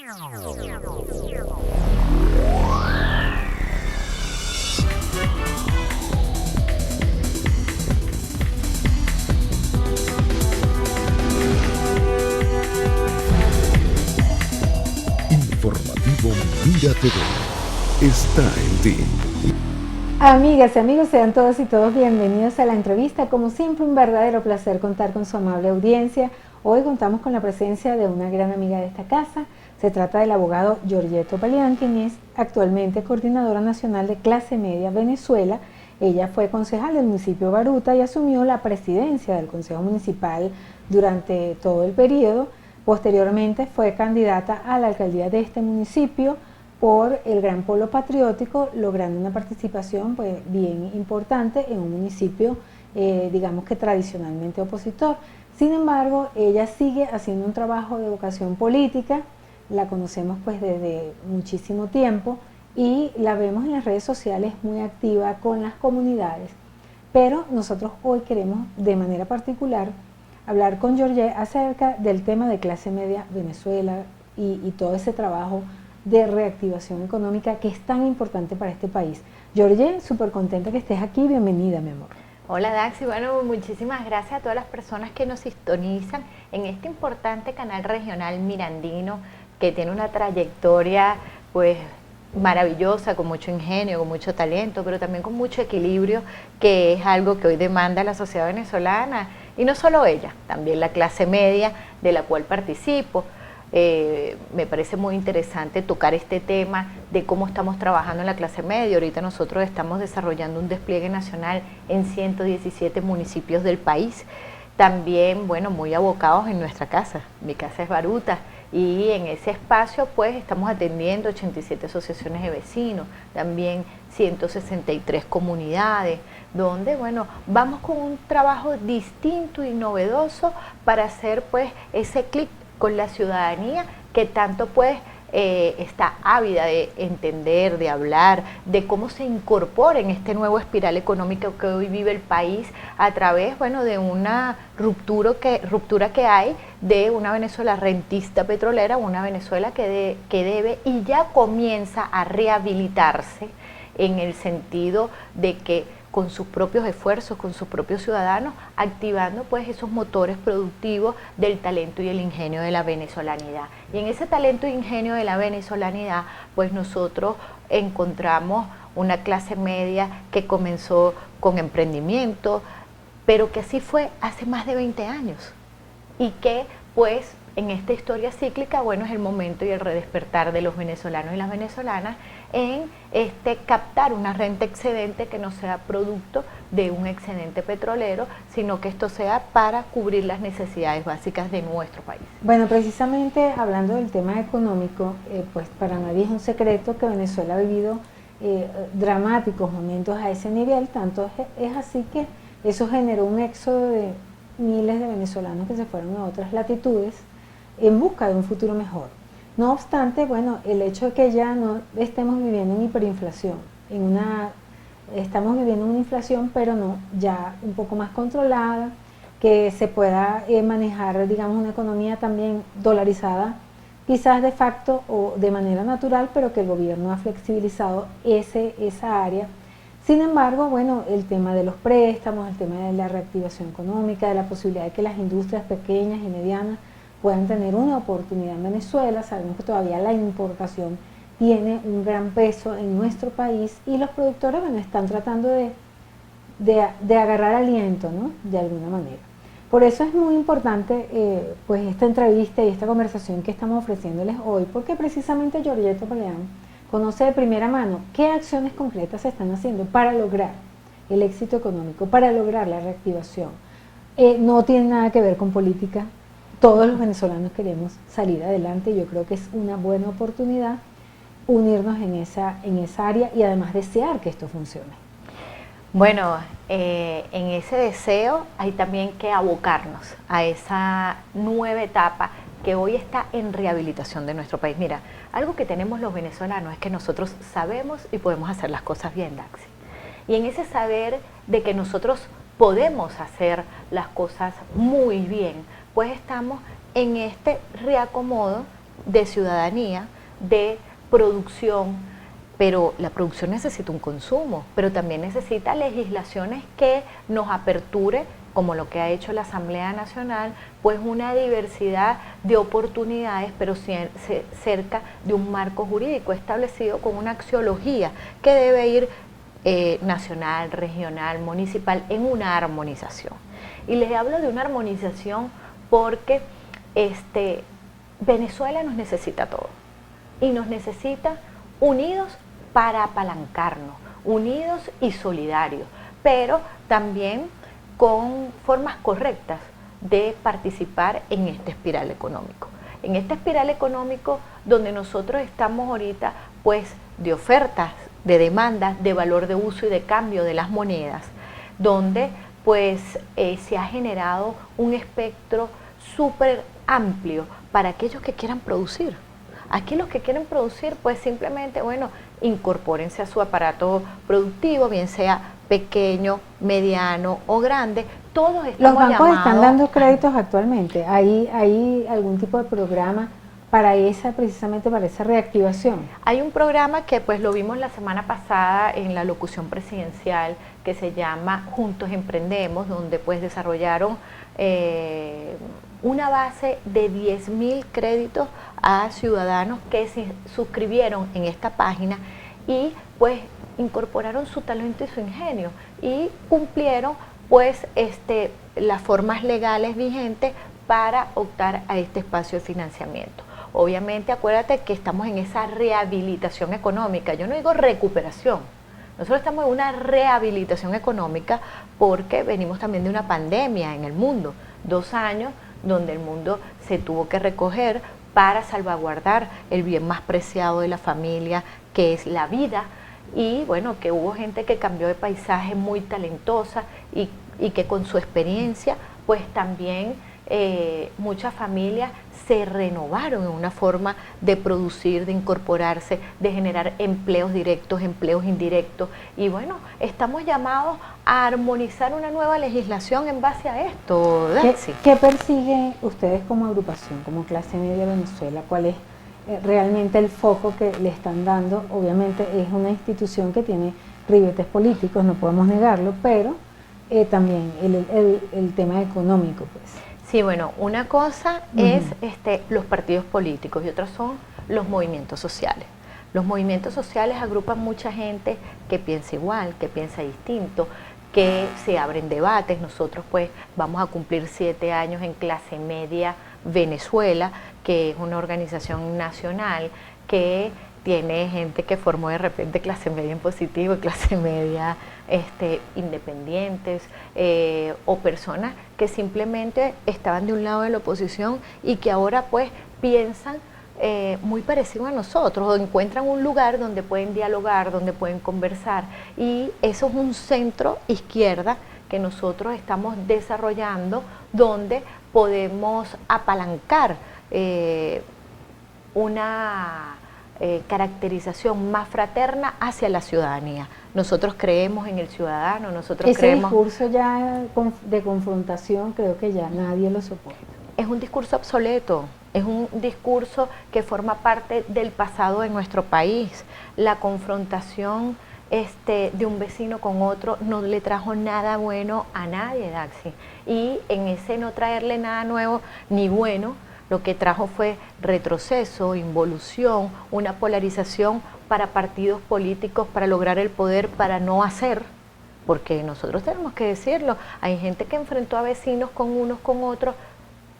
Informativo Mira TV está en ti. Amigas y amigos, sean todos y todos bienvenidos a la entrevista. Como siempre, un verdadero placer contar con su amable audiencia. Hoy contamos con la presencia de una gran amiga de esta casa. Se trata del abogado Giorgetto Palián, quien es actualmente coordinadora nacional de Clase Media Venezuela. Ella fue concejal del municipio de Baruta y asumió la presidencia del Consejo Municipal durante todo el periodo. Posteriormente fue candidata a la alcaldía de este municipio por el Gran Polo Patriótico, logrando una participación pues, bien importante en un municipio, digamos que tradicionalmente opositor. Sin embargo, ella sigue haciendo un trabajo de vocación política, la conocemos pues desde muchísimo tiempo y la vemos en las redes sociales muy activa con las comunidades. Pero nosotros hoy queremos de manera particular hablar con Giorgetto acerca del tema de Clase Media Venezuela y todo ese trabajo de reactivación económica que es tan importante para este país. Giorgetto, súper contenta que estés aquí, bienvenida mi amor. Hola Daxi, bueno, muchísimas gracias a todas las personas que nos sintonizan en este importante canal regional mirandino que tiene una trayectoria pues maravillosa, con mucho ingenio, con mucho talento, pero también con mucho equilibrio, que es algo que hoy demanda la sociedad venezolana, y no solo ella, también la clase media de la cual participo. Me parece muy interesante tocar este tema de cómo estamos trabajando en la clase media. Ahorita nosotros estamos desarrollando un despliegue nacional en 117 municipios del país. También, bueno, muy abocados en nuestra casa. Mi casa es Baruta y en ese espacio pues estamos atendiendo 87 asociaciones de vecinos, también 163 comunidades, donde, bueno, vamos con un trabajo distinto y novedoso para hacer pues ese clic con la ciudadanía que tanto pues está ávida de entender, de hablar, de cómo se incorpora en este nuevo espiral económico que hoy vive el país a través, bueno, de una ruptura que hay de una Venezuela rentista petrolera, una Venezuela que debe y ya comienza a rehabilitarse en el sentido de que con sus propios esfuerzos, con sus propios ciudadanos, activando pues esos motores productivos del talento y el ingenio de la venezolanidad. Y en ese talento e ingenio de la venezolanidad, pues nosotros encontramos una clase media que comenzó con emprendimiento, pero que así fue hace más de 20 años. Y que pues en esta historia cíclica, bueno, es el momento y el redespertar de los venezolanos y las venezolanas en captar una renta excedente que no sea producto de un excedente petrolero, sino que esto sea para cubrir las necesidades básicas de nuestro país. Bueno, precisamente hablando del tema económico, pues para nadie es un secreto que Venezuela ha vivido dramáticos momentos a ese nivel, tanto es así que eso generó un éxodo de miles de venezolanos que se fueron a otras latitudes en busca de un futuro mejor. No obstante, bueno, el hecho de que ya no estemos viviendo en hiperinflación, estamos viviendo una inflación, pero no, ya un poco más controlada, que se pueda manejar, digamos, una economía también dolarizada, quizás de facto o de manera natural, pero que el gobierno ha flexibilizado esa área. Sin embargo, bueno, el tema de los préstamos, el tema de la reactivación económica, de la posibilidad de que las industrias pequeñas y medianas puedan tener una oportunidad en Venezuela. Sabemos que todavía la importación tiene un gran peso en nuestro país y los productores, bueno, están tratando de agarrar aliento, ¿no?, de alguna manera. Por eso es muy importante pues esta entrevista y esta conversación que estamos ofreciéndoles hoy, porque precisamente Giorgetto Palián conoce de primera mano qué acciones concretas se están haciendo para lograr el éxito económico, para lograr la reactivación. No tiene nada que ver con política. Todos los venezolanos queremos salir adelante y yo creo que es una buena oportunidad unirnos en esa área y además desear que esto funcione. Bueno, en ese deseo hay también que abocarnos a esa nueva etapa que hoy está en rehabilitación de nuestro país. Mira, algo que tenemos los venezolanos es que nosotros sabemos y podemos hacer las cosas bien, Daxi. Y en ese saber de que nosotros podemos hacer las cosas muy bien, pues estamos en este reacomodo de ciudadanía, de producción, pero la producción necesita un consumo, pero también necesita legislaciones que nos aperture, como lo que ha hecho la Asamblea Nacional, pues una diversidad de oportunidades, pero cerca de un marco jurídico establecido con una axiología que debe ir nacional, regional, municipal, en una armonización. Y les hablo de una armonización porque Venezuela nos necesita a todos y nos necesita unidos para apalancarnos, unidos y solidarios, pero también con formas correctas de participar en este espiral económico. En este espiral económico donde nosotros estamos ahorita, pues de ofertas, de demandas, de valor de uso y de cambio de las monedas, donde pues se ha generado un espectro súper amplio para aquellos que quieran producir. Aquí los que quieren producir, pues simplemente, bueno, incorpórense a su aparato productivo, bien sea pequeño, mediano o grande. Todos estamos Los bancos están dando llamados. créditos actualmente. ¿Hay algún tipo de programa para precisamente para esa reactivación? Hay un programa que pues lo vimos la semana pasada en la locución presidencial que se llama Juntos Emprendemos, donde pues desarrollaron una base de 10.000 créditos a ciudadanos que se suscribieron en esta página y pues incorporaron su talento y su ingenio y cumplieron pues las formas legales vigentes para optar a este espacio de financiamiento. Obviamente acuérdate que estamos en esa rehabilitación económica, yo no digo recuperación, nosotros estamos en una rehabilitación económica porque venimos también de una pandemia en el mundo, 2 años donde el mundo se tuvo que recoger para salvaguardar el bien más preciado de la familia, que es la vida, y bueno, que hubo gente que cambió de paisaje muy talentosa y que con su experiencia, pues también muchas familias se renovaron en una forma de producir, de incorporarse, de generar empleos directos, empleos indirectos. Y bueno, estamos llamados a armonizar una nueva legislación en base a esto. ¿Qué persiguen ustedes como agrupación, como Clase Media Venezuela? ¿Cuál es realmente el foco que le están dando? Obviamente es una institución que tiene ribetes políticos, no podemos negarlo, pero también el tema económico, pues. Sí, bueno, una cosa es los partidos políticos y otras son los movimientos sociales. Los movimientos sociales agrupan mucha gente que piensa igual, que piensa distinto, que se abren debates. Nosotros pues vamos a cumplir 7 años en Clase Media Venezuela, que es una organización nacional que tiene gente que formó de repente clase media en positivo y clase media independientes o personas que simplemente estaban de un lado de la oposición y que ahora pues piensan muy parecido a nosotros o encuentran un lugar donde pueden dialogar, donde pueden conversar, y eso es un centro izquierda que nosotros estamos desarrollando donde podemos apalancar una caracterización más fraterna hacia la ciudadanía. Nosotros creemos en el ciudadano, nosotros creemos... Ese discurso ya de confrontación creo que ya nadie lo soporta. Es un discurso obsoleto, es un discurso que forma parte del pasado de nuestro país. La confrontación de un vecino con otro no le trajo nada bueno a nadie, Daxi. Y en ese no traerle nada nuevo ni bueno, lo que trajo fue retroceso, involución, una polarización para partidos políticos, para lograr el poder, para no hacer, porque nosotros tenemos que decirlo, hay gente que enfrentó a vecinos con unos con otros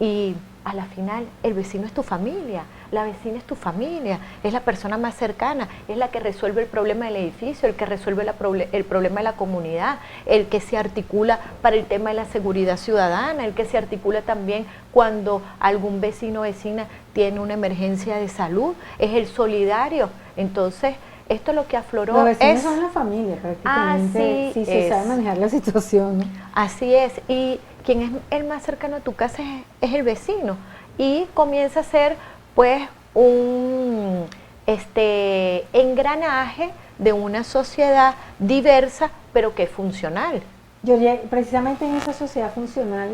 y a la final el vecino es tu familia, la vecina es tu familia, es la persona más cercana, es la que resuelve el problema del edificio, el que resuelve el problema de la comunidad, el que se articula para el tema de la seguridad ciudadana, el que se articula también cuando algún vecino o vecina tiene una emergencia de salud, es el solidario. Entonces, esto lo que afloró los vecinos son la familia prácticamente, así si se sabe manejar la situación, ¿no? Así es, y quien es el más cercano a tu casa es el vecino, y comienza a ser pues un engranaje de una sociedad diversa pero que es funcional. Precisamente en esa sociedad funcional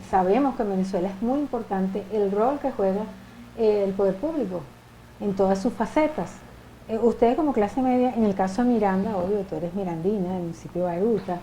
sabemos que en Venezuela es muy importante el rol que juega el poder público en todas sus facetas. Ustedes como clase media, en el caso de Miranda, obvio, tú eres mirandina, del municipio de Baruta,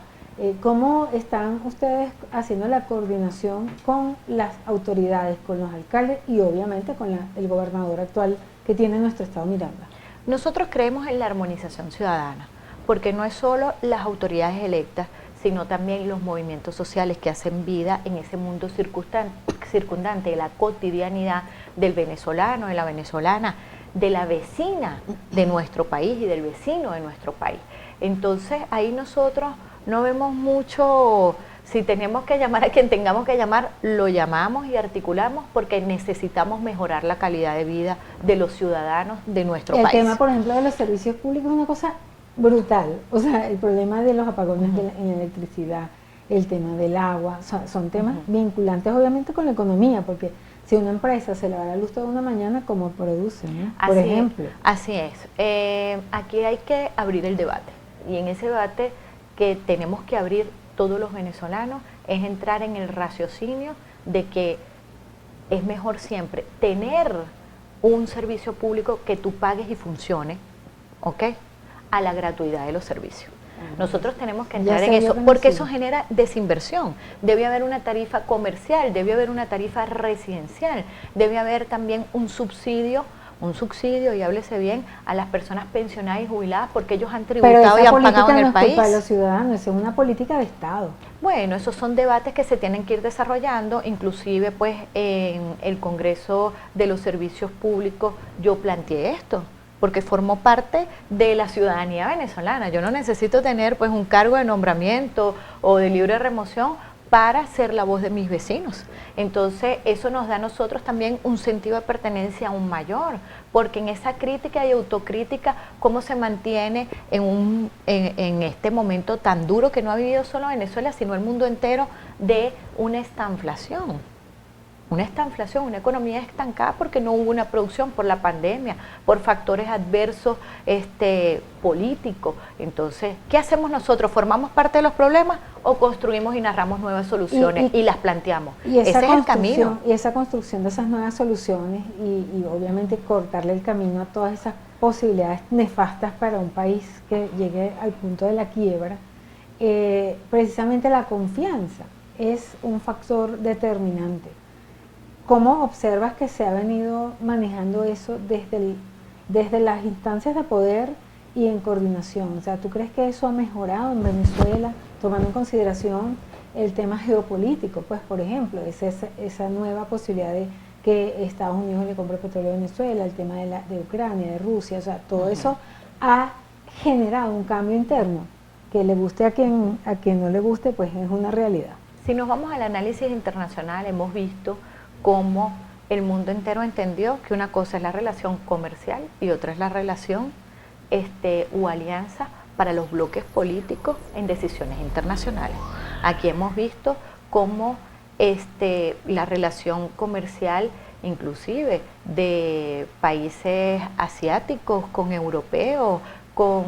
¿cómo están ustedes haciendo la coordinación con las autoridades, con los alcaldes y obviamente con el gobernador actual que tiene nuestro estado Miranda? Nosotros creemos en la armonización ciudadana, porque no es solo las autoridades electas, sino también los movimientos sociales que hacen vida en ese mundo circundante de la cotidianidad del venezolano, de la venezolana, de la vecina de nuestro país y del vecino de nuestro país. Entonces ahí nosotros no vemos mucho, si tenemos que llamar a quien tengamos que llamar, lo llamamos y articulamos porque necesitamos mejorar la calidad de vida de los ciudadanos de nuestro país. El tema, por ejemplo, de los servicios públicos es una cosa brutal, o sea, el problema de los apagones en la electricidad, el tema del agua, son temas vinculantes obviamente con la economía, porque si una empresa se le va la luz toda una mañana, ¿cómo produce, no? Por ejemplo. Así es. Aquí hay que abrir el debate, y en ese debate que tenemos que abrir todos los venezolanos es entrar en el raciocinio de que es mejor siempre tener un servicio público que tú pagues y funcione, ¿ok?, a la gratuidad de los servicios. Nosotros tenemos que entrar en eso, porque eso genera desinversión. Debe haber una tarifa comercial, debe haber una tarifa residencial, debe haber también un subsidio, y háblese bien, a las personas pensionadas y jubiladas, porque ellos han tributado y han pagado en el país. Pero esa política no es culpa de los ciudadanos, es una política de Estado. Bueno, esos son debates que se tienen que ir desarrollando, inclusive pues en el Congreso de los Servicios Públicos yo planteé esto, porque formó parte de la ciudadanía venezolana. Yo no necesito tener pues un cargo de nombramiento o de libre remoción para ser la voz de mis vecinos. Entonces eso nos da a nosotros también un sentido de pertenencia aún mayor, porque en esa crítica y autocrítica, cómo se mantiene en este momento tan duro que no ha vivido solo Venezuela, sino el mundo entero, de una estanflación. Una economía estancada porque no hubo una producción por la pandemia, por factores adversos políticos. Entonces, ¿qué hacemos nosotros? ¿Formamos parte de los problemas o construimos y narramos nuevas soluciones y las planteamos? Ese es el camino. Y esa construcción de esas nuevas soluciones y obviamente cortarle el camino a todas esas posibilidades nefastas para un país que llegue al punto de la quiebra, precisamente la confianza es un factor determinante. ¿Cómo observas que se ha venido manejando eso desde las instancias de poder y en coordinación? O sea, ¿tú crees que eso ha mejorado en Venezuela, tomando en consideración el tema geopolítico? Pues, por ejemplo, esa nueva posibilidad de que Estados Unidos le compre petróleo a Venezuela, el tema de Ucrania, de Rusia, o sea, todo eso ha generado un cambio interno, que le guste a quien no le guste, pues es una realidad. Si nos vamos al análisis internacional, hemos visto cómo el mundo entero entendió que una cosa es la relación comercial y otra es la relación o alianza para los bloques políticos en decisiones internacionales. Aquí hemos visto cómo la relación comercial, inclusive de países asiáticos con europeos, con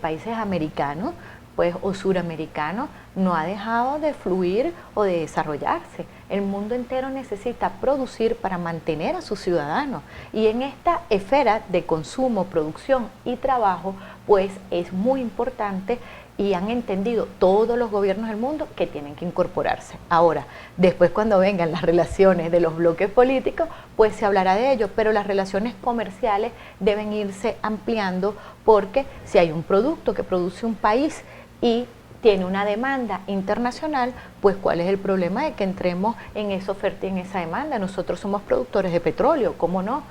países americanos, pues, o suramericanos, no ha dejado de fluir o de desarrollarse. El mundo entero necesita producir para mantener a sus ciudadanos, y en esta esfera de consumo, producción y trabajo, pues es muy importante, y han entendido todos los gobiernos del mundo que tienen que incorporarse. Ahora, después cuando vengan las relaciones de los bloques políticos, pues se hablará de ello, pero las relaciones comerciales deben irse ampliando, porque si hay un producto que produce un país y tiene una demanda internacional, pues ¿cuál es el problema de que entremos en esa oferta y en esa demanda? Nosotros somos productores de petróleo, ¿cómo no?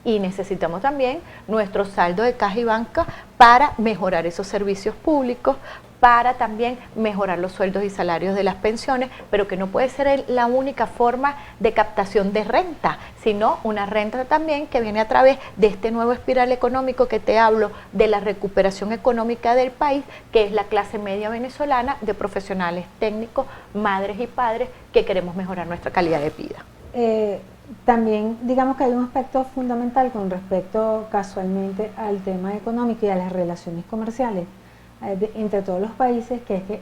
Y necesitamos también nuestro saldo de caja y banca para mejorar esos servicios públicos, para también mejorar los sueldos y salarios de las pensiones, pero que no puede ser la única forma de captación de renta, sino una renta también que viene a través de este nuevo espiral económico que te hablo, de la recuperación económica del país, que es la clase media venezolana de profesionales técnicos, madres y padres que queremos mejorar nuestra calidad de vida. También digamos que hay un aspecto fundamental con respecto casualmente al tema económico y a las relaciones comerciales entre todos los países, que es que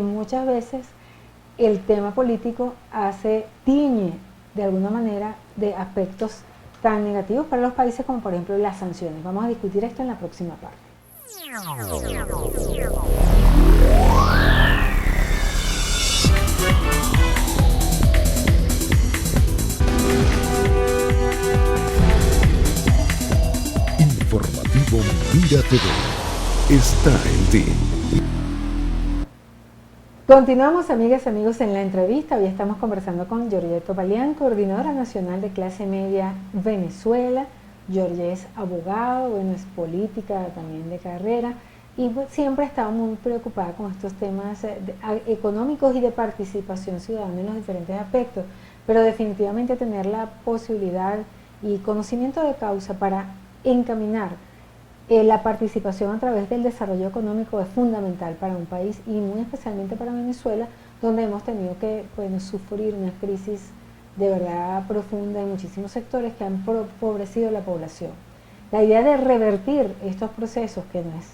muchas veces el tema político tiñe de alguna manera de aspectos tan negativos para los países como por ejemplo las sanciones. Vamos a discutir esto en la próxima parte. Informativo Mira TV está en ti. Continuamos, amigas y amigos, en la entrevista. Hoy estamos conversando con Georgette Topalián, coordinadora nacional de clase media Venezuela. Georgette es abogado, bueno, es política también de carrera y pues, siempre ha estado muy preocupada con estos temas económicos y de participación ciudadana en los diferentes aspectos, pero definitivamente tener la posibilidad y conocimiento de causa para encaminar la participación a través del desarrollo económico es fundamental para un país y muy especialmente para Venezuela, donde hemos tenido que sufrir una crisis de verdad profunda en muchísimos sectores que han empobrecido la población. La idea de revertir estos procesos, que no es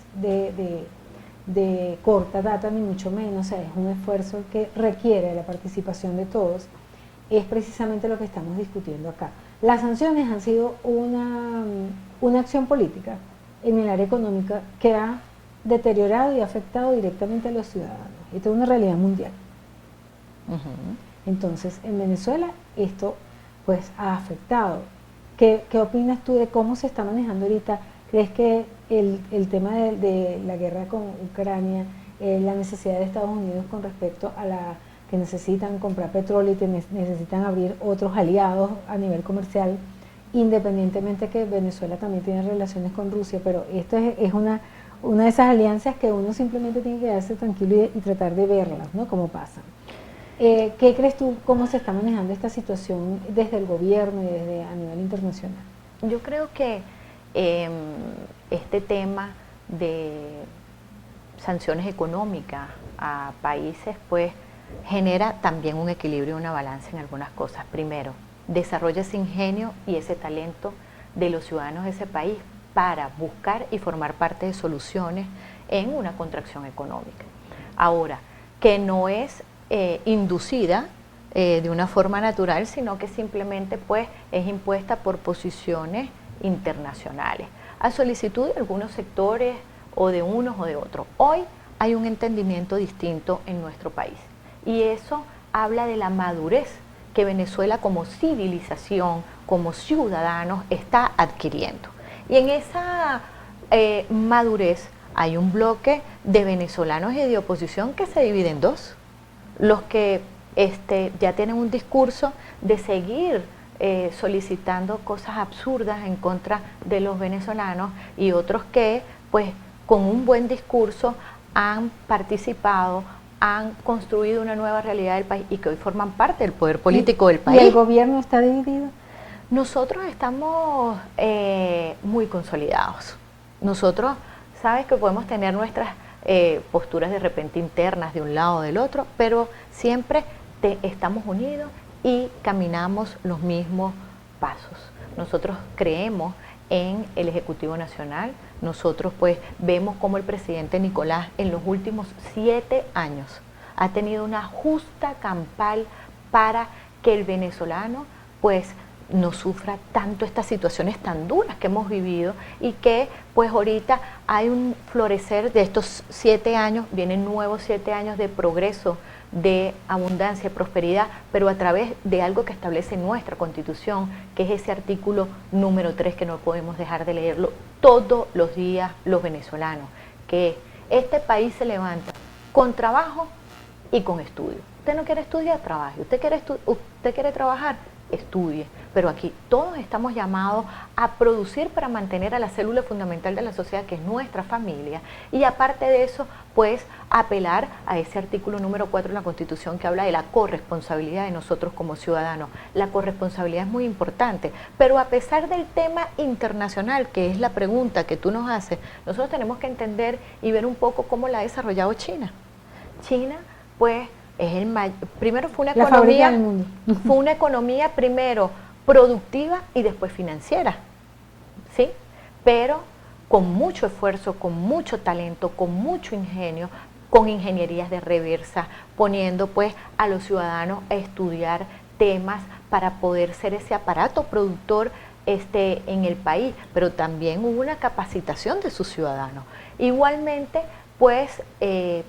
de corta data ni mucho menos, es un esfuerzo que requiere la participación de todos, es precisamente lo que estamos discutiendo acá. Las sanciones han sido una acción política en el área económica que ha deteriorado y afectado directamente a los ciudadanos. Esto es una realidad mundial. Entonces, en Venezuela esto pues ha afectado. ¿Qué opinas tú de cómo se está manejando ahorita? ¿Crees que el tema de la guerra con Ucrania, la necesidad de Estados Unidos con respecto a la que necesitan comprar petróleo y necesitan abrir otros aliados a nivel comercial, independientemente que Venezuela también tiene relaciones con Rusia, pero esto es una de esas alianzas que uno simplemente tiene que quedarse tranquilo y tratar de verlas, ¿no? Cómo pasan. ¿Qué crees tú, cómo se está manejando esta situación desde el gobierno y desde a nivel internacional? Yo creo que este tema de sanciones económicas a países pues genera también un equilibrio y una balanza en algunas cosas. Primero, desarrolla ese ingenio y ese talento de los ciudadanos de ese país para buscar y formar parte de soluciones en una contracción económica. Ahora, que no es inducida de una forma natural, sino que simplemente pues es impuesta por posiciones internacionales, a solicitud de algunos sectores o de unos o de otros. Hoy hay un entendimiento distinto en nuestro país y eso habla de la madurez que Venezuela como civilización, como ciudadanos, está adquiriendo. Y en esa madurez hay un bloque de venezolanos y de oposición que se divide en dos. Los que ya tienen un discurso de seguir solicitando cosas absurdas en contra de los venezolanos y otros que, pues, con un buen discurso han participado, han construido una nueva realidad del país y que hoy forman parte del poder político del país. ¿Y el gobierno está dividido? Nosotros estamos muy consolidados. Nosotros, sabes que podemos tener nuestras posturas de repente internas de un lado o del otro, pero siempre estamos unidos y caminamos los mismos pasos. Nosotros creemos en el Ejecutivo Nacional. Nosotros pues vemos cómo el presidente Nicolás en los últimos 7 años ha tenido una justa campal para que el venezolano pues no sufra tanto estas situaciones tan duras que hemos vivido y que pues ahorita hay un florecer de estos 7 años, vienen nuevos 7 años de progreso, de abundancia, prosperidad, pero a través de algo que establece nuestra Constitución, que es ese artículo número 3 que no podemos dejar de leerlo todos los días los venezolanos, que este país se levanta con trabajo y con estudio. Usted no quiere estudiar, trabaje. Usted quiere trabajar, estudie. Pero aquí todos estamos llamados a producir para mantener a la célula fundamental de la sociedad, que es nuestra familia, y aparte de eso, pues apelar a ese artículo número 4 de la Constitución que habla de la corresponsabilidad de nosotros como ciudadanos. La corresponsabilidad es muy importante, pero a pesar del tema internacional, que es la pregunta que tú nos haces, nosotros tenemos que entender y ver un poco cómo la ha desarrollado China. China, pues, es primero fue una economía primero productiva y después financiera, ¿sí? Pero con mucho esfuerzo, con mucho talento, con mucho ingenio, con ingenierías de reversa, poniendo pues a los ciudadanos a estudiar temas para poder ser ese aparato productor en el país, pero también hubo una capacitación de sus ciudadanos. Igualmente, pues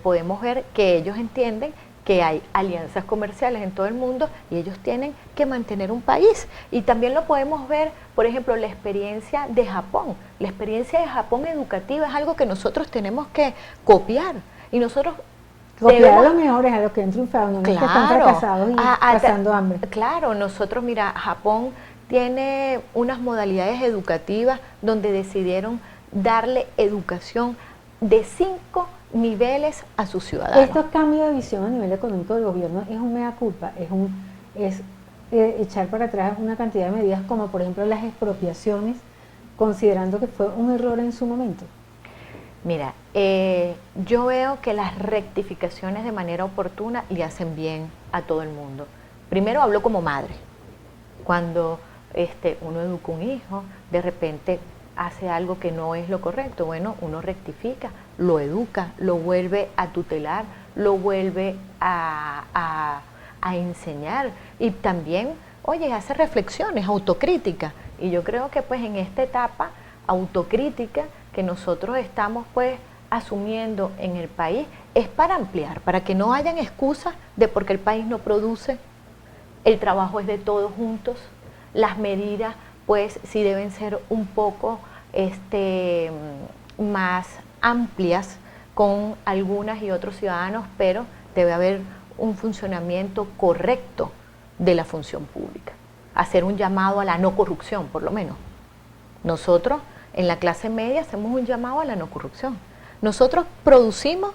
podemos ver que ellos entienden que hay alianzas comerciales en todo el mundo y ellos tienen que mantener un país. Y también lo podemos ver, por ejemplo, la experiencia de Japón. La experiencia de Japón educativa es algo que nosotros tenemos que copiar. Y nosotros copiar a los mejores, a los que han triunfado, no claro, que están fracasados y pasando hambre. Claro, nosotros, mira, Japón tiene unas modalidades educativas donde decidieron darle educación de 5 niveles a sus ciudadanos. Estos cambios de visión a nivel económico del gobierno es un mea culpa, es echar para atrás una cantidad de medidas como por ejemplo las expropiaciones, considerando que fue un error en su momento. Mira, yo veo que las rectificaciones de manera oportuna le hacen bien a todo el mundo. Primero hablo como madre. Cuando uno educa un hijo, de repente hace algo que no es lo correcto, bueno, uno rectifica, lo educa, lo vuelve a tutelar, lo vuelve a enseñar y también, oye, hace reflexiones, autocrítica. Y yo creo que pues en esta etapa autocrítica que nosotros estamos pues asumiendo en el país es para ampliar, para que no hayan excusas de porque el país no produce, el trabajo es de todos juntos, las medidas pues sí deben ser un poco más amplias con algunas y otros ciudadanos, pero debe haber un funcionamiento correcto de la función pública. Hacer un llamado a la no corrupción, por lo menos. Nosotros en la clase media hacemos un llamado a la no corrupción. Nosotros producimos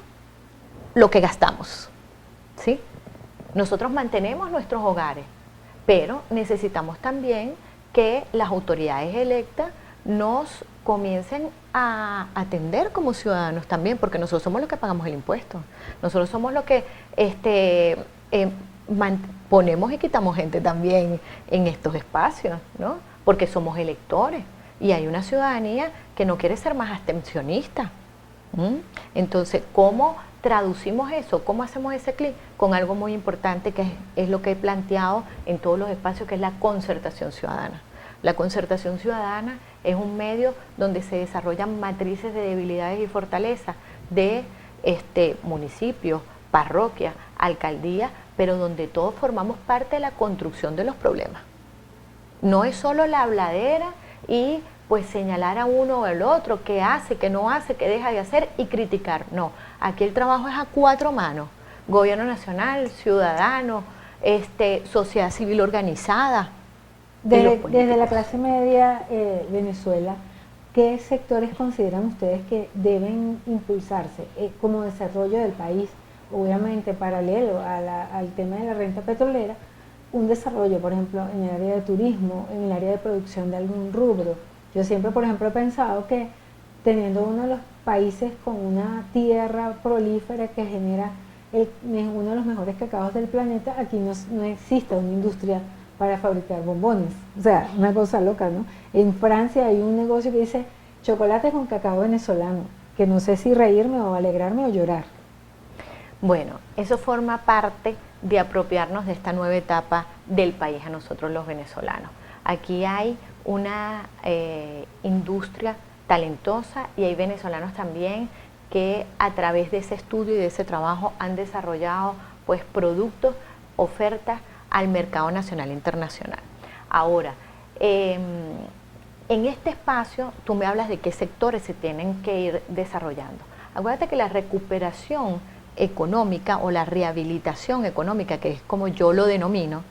lo que gastamos, ¿sí? Nosotros mantenemos nuestros hogares, pero necesitamos también que las autoridades electas nos comiencen a atender como ciudadanos también, porque nosotros somos los que pagamos el impuesto, nosotros somos los que ponemos y quitamos gente también en estos espacios, ¿no? Porque somos electores y hay una ciudadanía que no quiere ser más abstencionista. Entonces, ¿cómo traducimos eso? ¿Cómo hacemos ese clic? Con algo muy importante que es lo que he planteado en todos los espacios, que es la concertación ciudadana. La concertación ciudadana es un medio donde se desarrollan matrices de debilidades y fortalezas de municipios, parroquias, alcaldías, pero donde todos formamos parte de la construcción de los problemas. No es solo la habladera y pues señalar a uno o al otro qué hace, qué no hace, qué deja de hacer y criticar. No, aquí el trabajo es a 4 manos. Gobierno nacional, ciudadano, sociedad civil organizada. Desde la clase media Venezuela, ¿qué sectores consideran ustedes que deben impulsarse como desarrollo del país? Obviamente paralelo al tema de la renta petrolera, un desarrollo, por ejemplo, en el área de turismo, en el área de producción de algún rubro. Yo siempre, por ejemplo, he pensado que teniendo uno de los países con una tierra prolífera que genera uno de los mejores cacaos del planeta, aquí no existe una industria para fabricar bombones. O sea, una cosa loca, ¿no? En Francia hay un negocio que dice chocolate con cacao venezolano, que no sé si reírme o alegrarme o llorar. Bueno, eso forma parte de apropiarnos de esta nueva etapa del país a nosotros los venezolanos. Aquí hay una industria talentosa y hay venezolanos también que a través de ese estudio y de ese trabajo han desarrollado pues productos, ofertas al mercado nacional e internacional. Ahora, en este espacio tú me hablas de qué sectores se tienen que ir desarrollando. Acuérdate que la recuperación económica o la rehabilitación económica, que es como yo lo denomino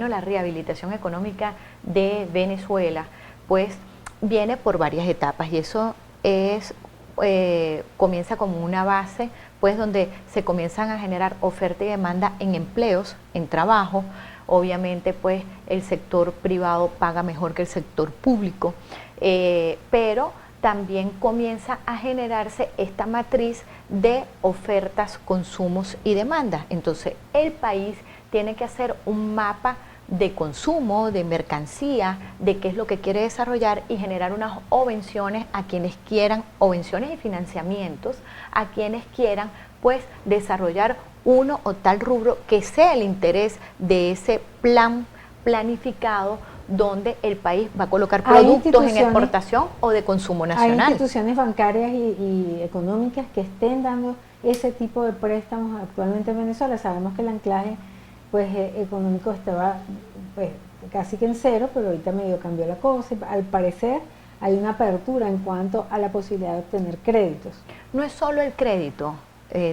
la rehabilitación económica de Venezuela, pues viene por varias etapas y eso comienza como una base, pues donde se comienzan a generar oferta y demanda en empleos, en trabajo. Obviamente pues el sector privado paga mejor que el sector público, pero también comienza a generarse esta matriz de ofertas, consumos y demandas. Entonces el país tiene que hacer un mapa de consumo, de mercancía, de qué es lo que quiere desarrollar y generar unas obvenciones a quienes quieran, obvenciones y financiamientos a quienes quieran pues desarrollar uno o tal rubro que sea el interés de ese plan planificado donde el país va a colocar Hay productos en exportación o de consumo Hay nacional. instituciones bancarias y económicas que estén dando ese tipo de préstamos actualmente en Venezuela. Sabemos que el anclaje pues, económico estaba pues, casi que en cero, pero ahorita medio cambió la cosa. Al parecer hay una apertura en cuanto a la posibilidad de obtener créditos. No es solo el crédito,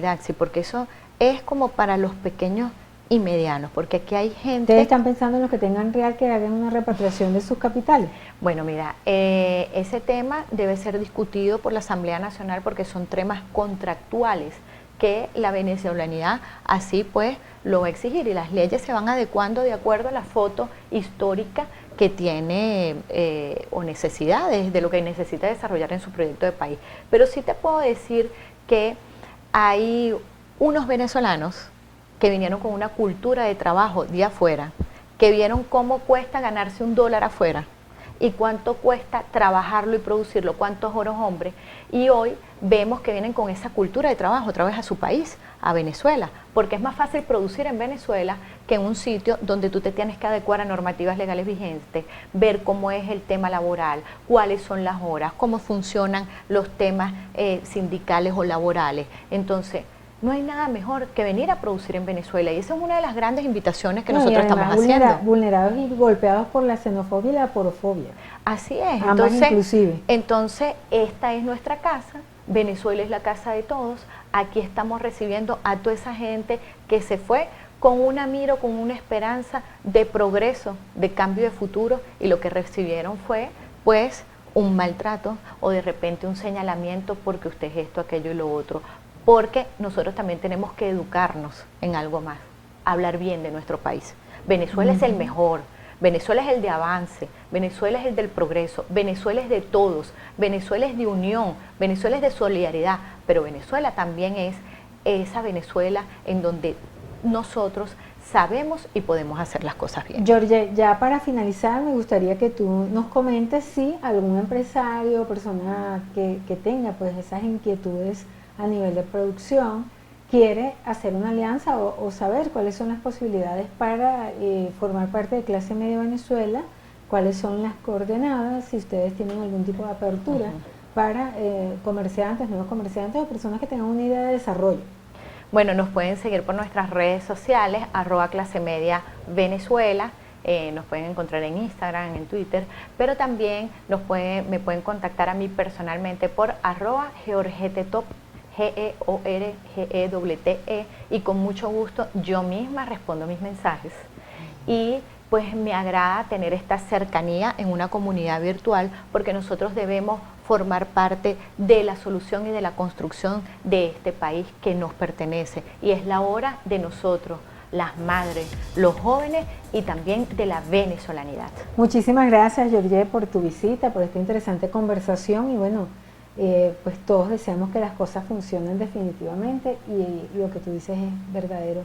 Daxi, porque eso es como para los pequeños y medianos, porque aquí hay gente... ¿Ustedes están pensando en los que tengan real que hagan una repatriación de sus capitales? Bueno, mira, ese tema debe ser discutido por la Asamblea Nacional porque son temas contractuales que la venezolanidad así pues lo va a exigir y las leyes se van adecuando de acuerdo a la foto histórica que tiene o necesidades de lo que necesita desarrollar en su proyecto de país. Pero sí te puedo decir que hay unos venezolanos que vinieron con una cultura de trabajo de afuera, que vieron cómo cuesta ganarse $1 afuera y cuánto cuesta trabajarlo y producirlo, cuántos horas hombres, y hoy vemos que vienen con esa cultura de trabajo otra vez a su país, a Venezuela, porque es más fácil producir en Venezuela que en un sitio donde tú te tienes que adecuar a normativas legales vigentes, ver cómo es el tema laboral, cuáles son las horas, cómo funcionan los temas sindicales o laborales. Entonces, no hay nada mejor que venir a producir en Venezuela y esa es una de las grandes invitaciones que nosotros estamos haciendo. Vulnerados y golpeados por la xenofobia y la porofobia. Así es. Ambas inclusive. Entonces, esta es nuestra casa, Venezuela es la casa de todos, aquí estamos recibiendo a toda esa gente que se fue con una mira, con una esperanza de progreso, de cambio de futuro y lo que recibieron fue pues un maltrato o de repente un señalamiento porque usted es esto, aquello y lo otro. Porque nosotros también tenemos que educarnos en algo más, hablar bien de nuestro país. Venezuela es el mejor, Venezuela es el de avance, Venezuela es el del progreso, Venezuela es de todos, Venezuela es de unión, Venezuela es de solidaridad, pero Venezuela también es esa Venezuela en donde nosotros sabemos y podemos hacer las cosas bien. Georgie, ya para finalizar me gustaría que tú nos comentes si algún empresario o persona que tenga pues esas inquietudes a nivel de producción, quiere hacer una alianza o saber cuáles son las posibilidades para formar parte de Clase Media Venezuela, cuáles son las coordenadas, si ustedes tienen algún tipo de apertura para comerciantes, nuevos comerciantes o personas que tengan una idea de desarrollo. Bueno, nos pueden seguir por nuestras redes sociales, @clasemedia Venezuela, nos pueden encontrar en Instagram, en Twitter, pero también me pueden contactar a mí personalmente por @georgetop, GEORGETE, y con mucho gusto yo misma respondo mis mensajes. Y pues me agrada tener esta cercanía en una comunidad virtual porque nosotros debemos formar parte de la solución y de la construcción de este país que nos pertenece y es la hora de nosotros, las madres, los jóvenes y también de la venezolanidad. Muchísimas gracias, Georgie, por tu visita, por esta interesante conversación y bueno, pues todos deseamos que las cosas funcionen definitivamente y lo que tú dices es verdadero.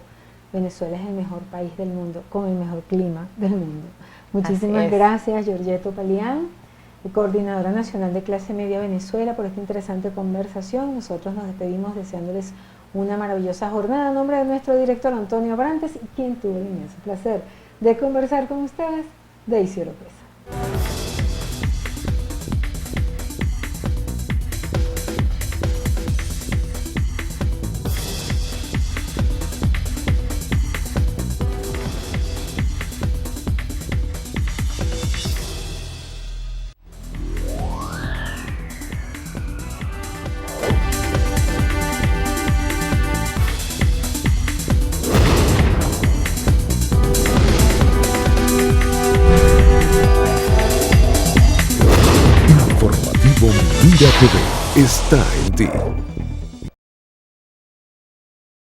Venezuela es el mejor país del mundo, con el mejor clima del mundo. Muchísimas gracias, Georgie Topalian, coordinadora nacional de Clase Media Venezuela, por esta interesante conversación. Nosotros nos despedimos deseándoles una maravillosa jornada a nombre de nuestro director Antonio Abrantes y quien tuvo el inmenso placer de conversar con ustedes, Daisy Oropesa. Mira TV está en ti.